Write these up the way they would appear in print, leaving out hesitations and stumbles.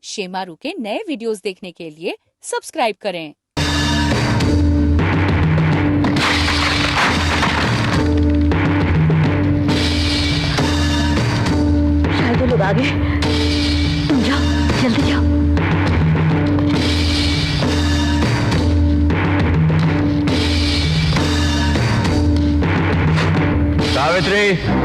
शेमारू के नए वीडियोस देखने के लिए सब्सक्राइब करें। शायद वो लोग आ गए। तुम जाओ, जल्दी जाओ। सावित्री,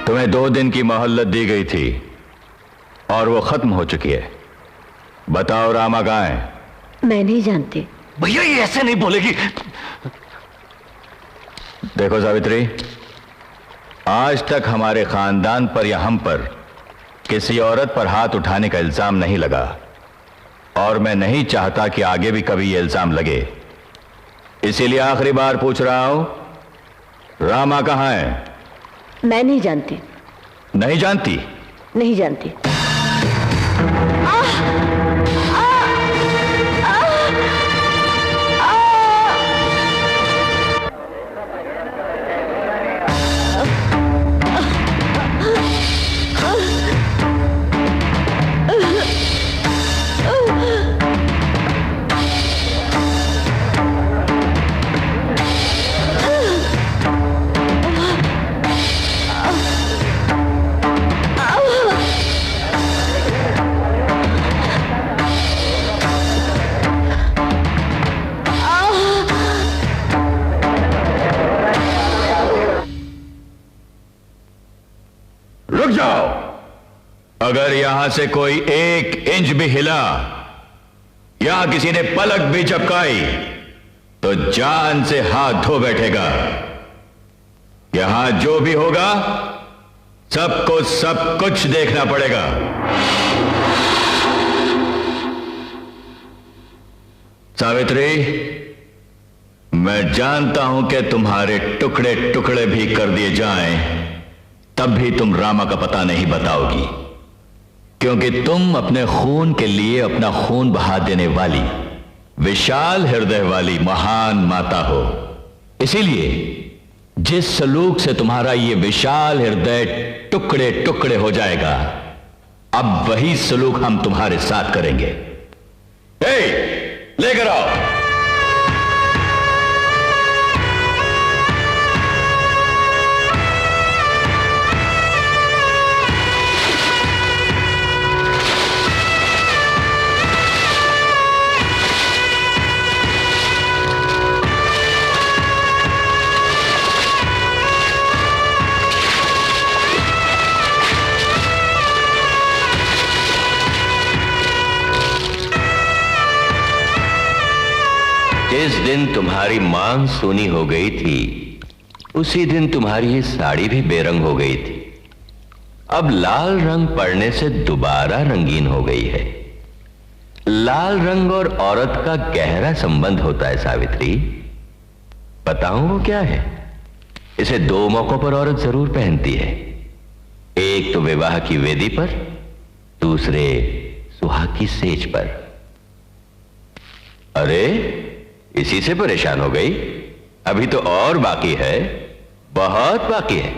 तुम्हें 2 दिन की मोहल्लत दी गई थी और वो खत्म हो चुकी है। बताओ रामा कहाँ है? मैं नहीं जानती। भैया ये ऐसे नहीं बोलेगी। देखो सावित्री, आज तक हमारे खानदान पर या हम पर किसी औरत पर हाथ उठाने का इल्जाम नहीं लगा और मैं नहीं चाहता कि आगे भी कभी यह इल्जाम लगे। इसीलिए आखिरी बार पूछ रहा हूं, रामा कहां है? मैं नहीं जानती। नहीं जानती? नहीं जानती। रुक जाओ। अगर यहां से कोई 1 इंच भी हिला या किसी ने पलक भी झपकाई तो जान से हाथ धो बैठेगा। यहां जो भी होगा सबको सब कुछ देखना पड़ेगा। सावित्री, मैं जानता हूं कि तुम्हारे टुकड़े टुकड़े भी कर दिए जाएं तब भी तुम रामा का पता नहीं बताओगी, क्योंकि तुम अपने खून के लिए अपना खून बहा देने वाली विशाल हृदय वाली महान माता हो। इसीलिए जिस सलूक से तुम्हारा ये विशाल हृदय टुकड़े टुकड़े हो जाएगा, अब वही सलूक हम तुम्हारे साथ करेंगे। लेकर आओ। जिस दिन तुम्हारी मांग सूनी हो गई थी उसी दिन तुम्हारी ये साड़ी भी बेरंग हो गई थी। अब लाल रंग पड़ने से दोबारा रंगीन हो गई है। लाल रंग और औरत का गहरा संबंध होता है सावित्री। बताऊं वो क्या है? इसे 2 मौकों पर औरत जरूर पहनती है। एक तो विवाह की वेदी पर, दूसरे सुहाग की सेज पर। अरे इसी से परेशान हो गई? अभी तो और बाकी है, बहुत बाकी है।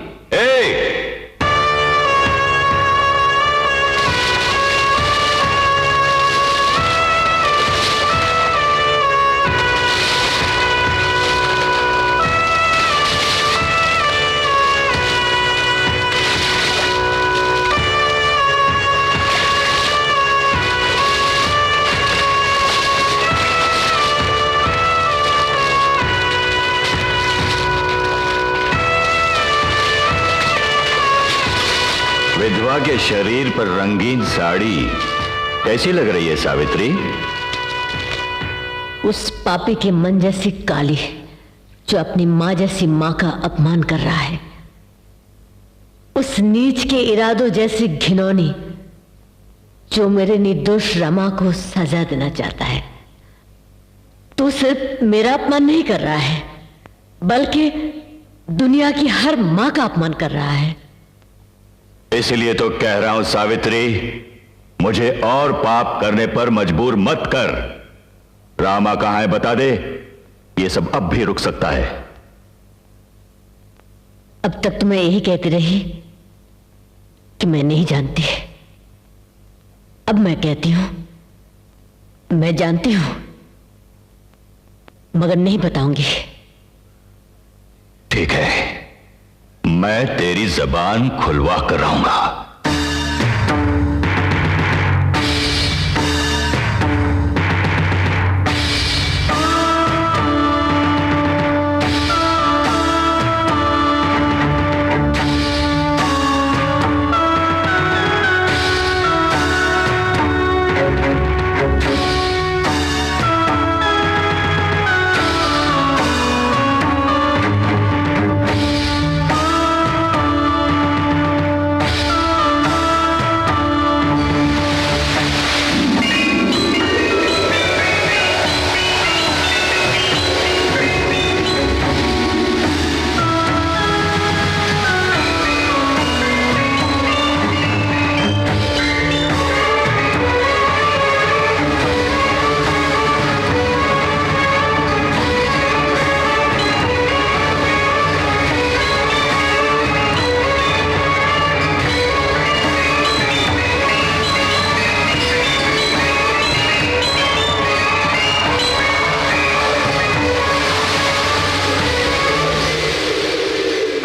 विधवा के शरीर पर रंगीन साड़ी कैसी लग रही है सावित्री? उस पापी के मन जैसी काली जो अपनी मां जैसी मां का अपमान कर रहा है, उस नीच के इरादों जैसी घिनौनी जो मेरे निर्दोष रमा को सजा देना चाहता है। तू सिर्फ मेरा अपमान नहीं कर रहा है, बल्कि दुनिया की हर मां का अपमान कर रहा है। इसलिए तो कह रहा हूं सावित्री, मुझे और पाप करने पर मजबूर मत कर। रामा कहां है बता दे, ये सब अब भी रुक सकता है। अब तक तो मैं यही कहती रही कि मैं नहीं जानती। अब मैं कहती हूं मैं जानती हूं, मगर नहीं बताऊंगी। ठीक है, मैं तेरी जबान खुलवा कर रहूंगा।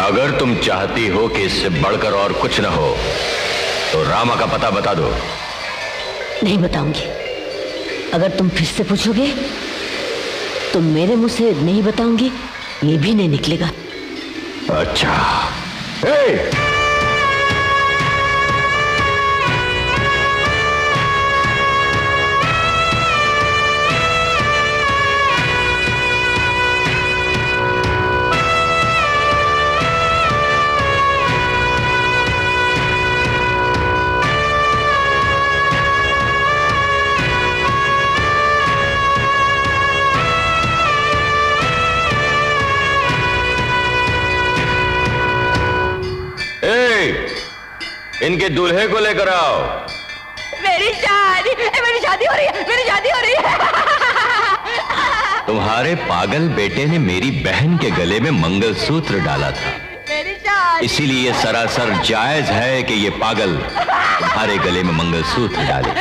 अगर तुम चाहती हो कि इससे बढ़कर और कुछ न हो तो रामा का पता बता दो। नहीं बताऊंगी। अगर तुम फिर से पूछोगे तो मेरे मुंह से नहीं बताऊंगी ये भी नहीं निकलेगा। अच्छा। इनके दूल्हे को लेकर आओ। मेरी शादी हो रही है, मेरी शादी हो रही है। तुम्हारे पागल बेटे ने मेरी बहन के गले में मंगलसूत्र डाला था, मेरी शादी। इसीलिए ये सरासर जायज है कि ये पागल तुम्हारे गले में मंगलसूत्र डाले।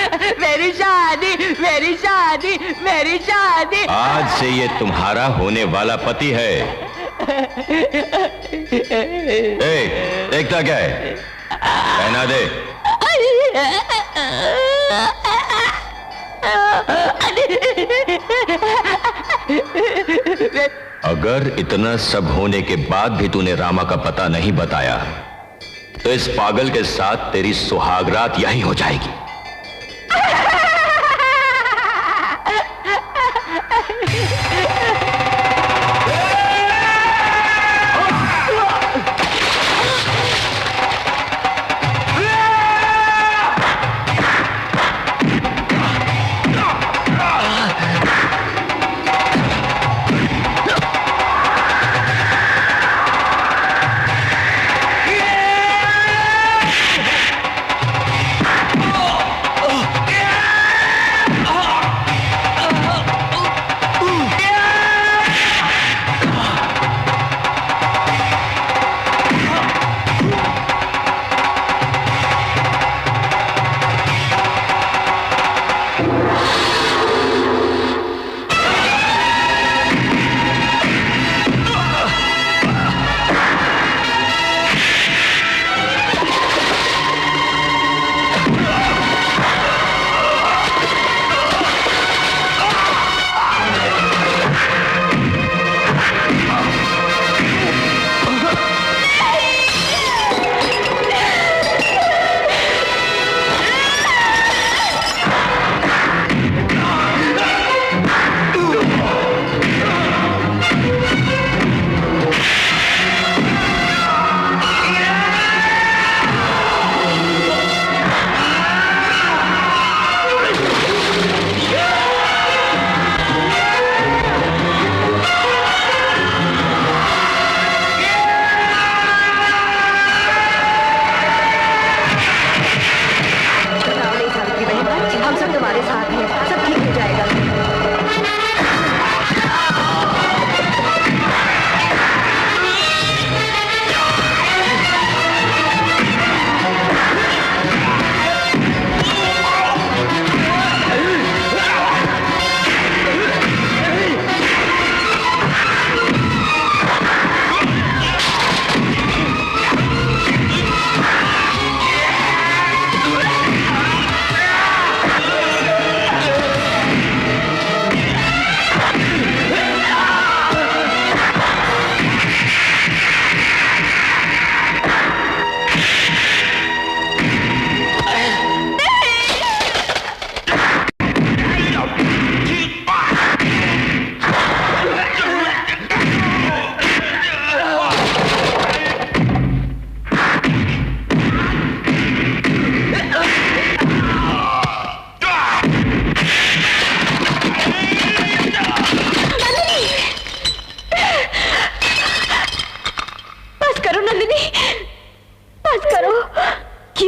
मेरी शादी, मेरी शादी, मेरी शादी। आज से ये तुम्हारा होने वाला पति है। देखता क्या है, पहना दे। अगर इतना सब होने के बाद भी तूने रामा का पता नहीं बताया तो इस पागल के साथ तेरी सुहागरात यही हो जाएगी।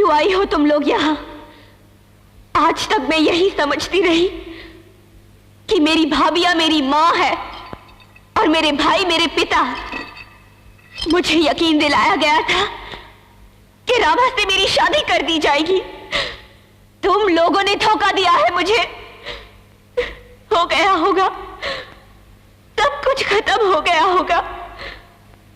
क्यों आई हो तुम लोग यहां? आज तक मैं यही समझती रही कि मेरी भाभिया मेरी मां है और मेरे भाई मेरे पिता। मुझे यकीन दिलाया गया था कि रामा से मेरी शादी कर दी जाएगी। तुम लोगों ने धोखा दिया है मुझे। हो गया होगा, सब कुछ खत्म हो गया होगा।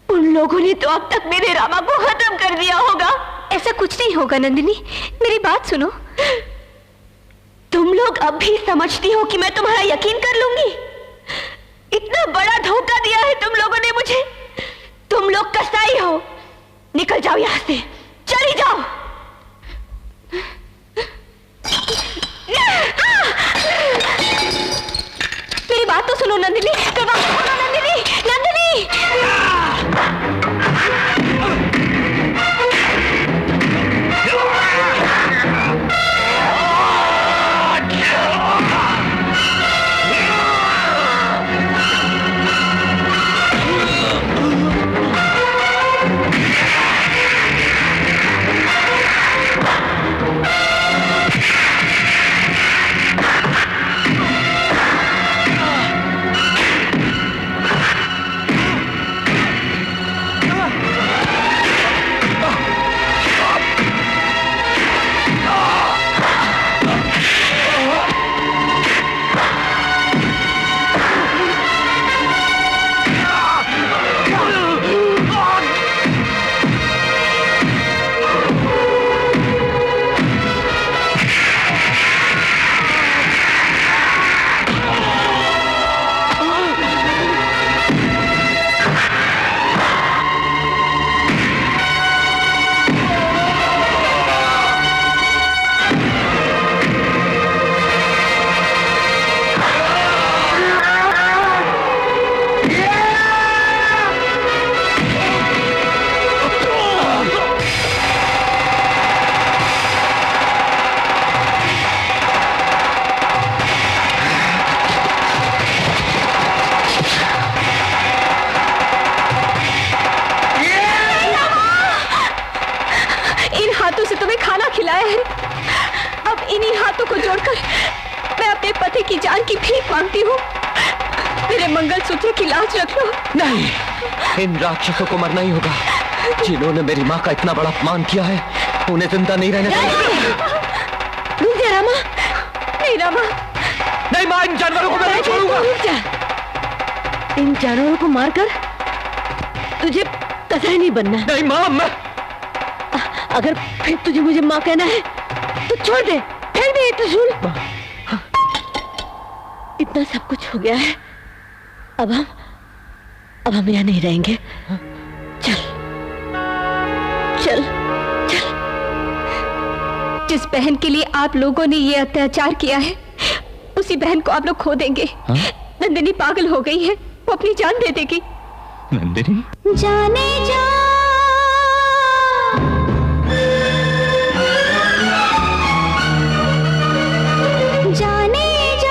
उन लोगों ने तो अब तक मेरे रामा को खत्म कर दिया होगा। ऐसा कुछ नहीं होगा नंदिनी, मेरी बात सुनो। तुम लोग अब भी समझती हो कि मैं तुम्हारा यकीन कर लूंगी? इतना बड़ा धोखा दिया है तुम लोगों ने मुझे। तुम लोग कसाई हो। निकल जाओ यहां से, चली जाओ। मेरी बात तो सुनो नंदिनी, मेरी बात तो सुनो नंदिनी, नंदिनी। इन राक्षसों को मरना ही होगा। जिन्होंने मेरी माँ का इतना बड़ा अपमान किया है, उन्हें जिंदा नहीं रहने दूंगा। रामा, नहीं रामा, नहीं माँ, इन जानवरों को मैं नहीं छोड़ूंगा। इन जानवरों को मारकर तुझे कसाई नहीं बनना। नहीं माँ, मैं अगर फिर तुझे मुझे माँ कहना है तो छोड़ दे, फेंक दे ये त्रिशूल। इतना सब कुछ हो गया है, अब हम यहाँ नहीं रहेंगे। चल चल चल। जिस बहन के लिए आप लोगों ने ये अत्याचार किया है, उसी बहन को आप लोग खो देंगे। नंदिनी पागल हो गई है, वो अपनी जान दे देगी। नंदिनी? जाने जा जाने जा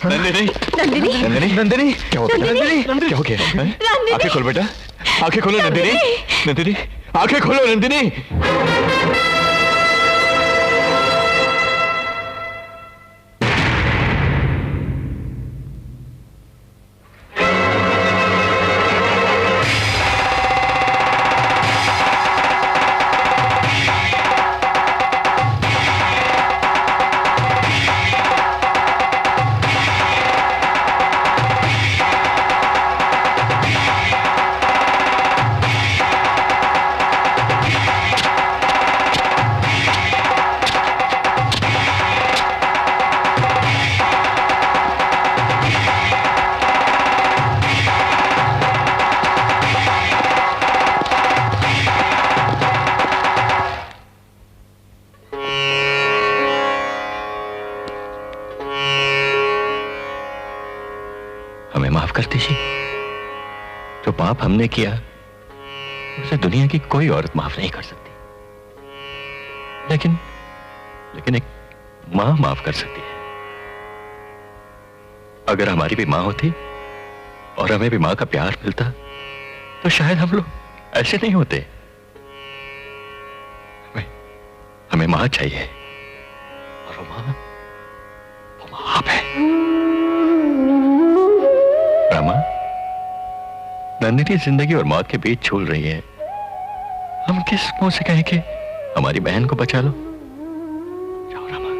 नंदिनी नंदिनी नंदिनी नंदिनी क्या हो गया? नंदिनी क्या हो गया? आंखें खोलो बेटा, आंखें खोलो नंदिनी। नंदिनी आंखें खोलो नंदिनी। जो पाप हमने किया उसे दुनिया की कोई औरत माफ नहीं कर सकती, लेकिन एक मां माफ कर सकती है। अगर हमारी भी मां होती और हमें भी मां का प्यार मिलता तो शायद हम लोग ऐसे नहीं होते। हमें मां चाहिए और वो मां आप है। रामा, नंदिनी जिंदगी और मौत के बीच झूल रही है। हम किस मुंह से कहें कि हमारी बहन को बचा लो? जाओ रामा,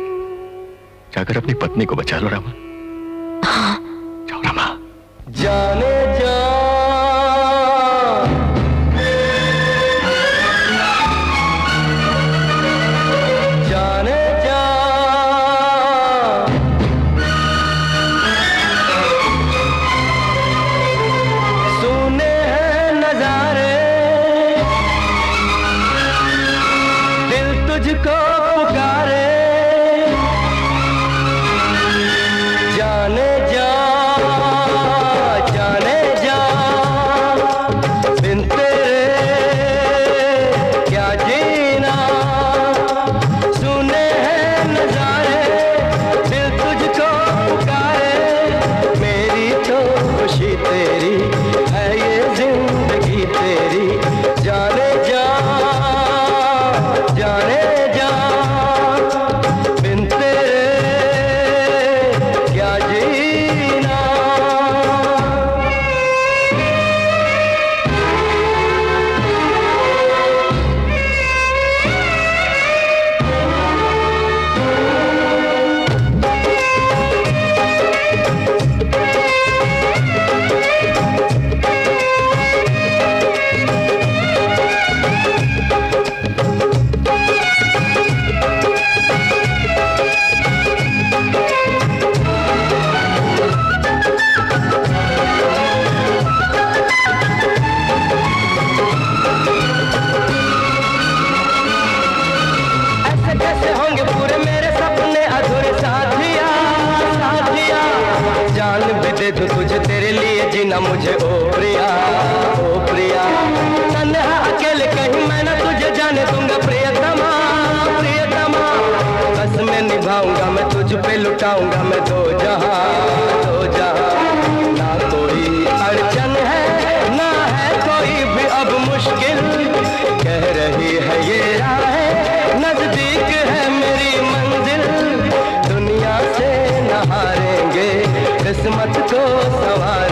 जाकर अपनी पत्नी को बचा लो रामा। जाओ रामा। जाने जा मुझे ओ प्रिया तन्हा अकेले कहीं मैं ना तुझे जाने दूंगा प्रियतमा बस मैं निभाऊंगा, मैं तुझ पे लुटाऊंगा मैं दो जहां ना कोई अड़चन है ना है कोई भी अब मुश्किल, कह रही है ये राहें नजदीक है मेरी मंजिल, दुनिया से न हारेंगे किस्मत को सवार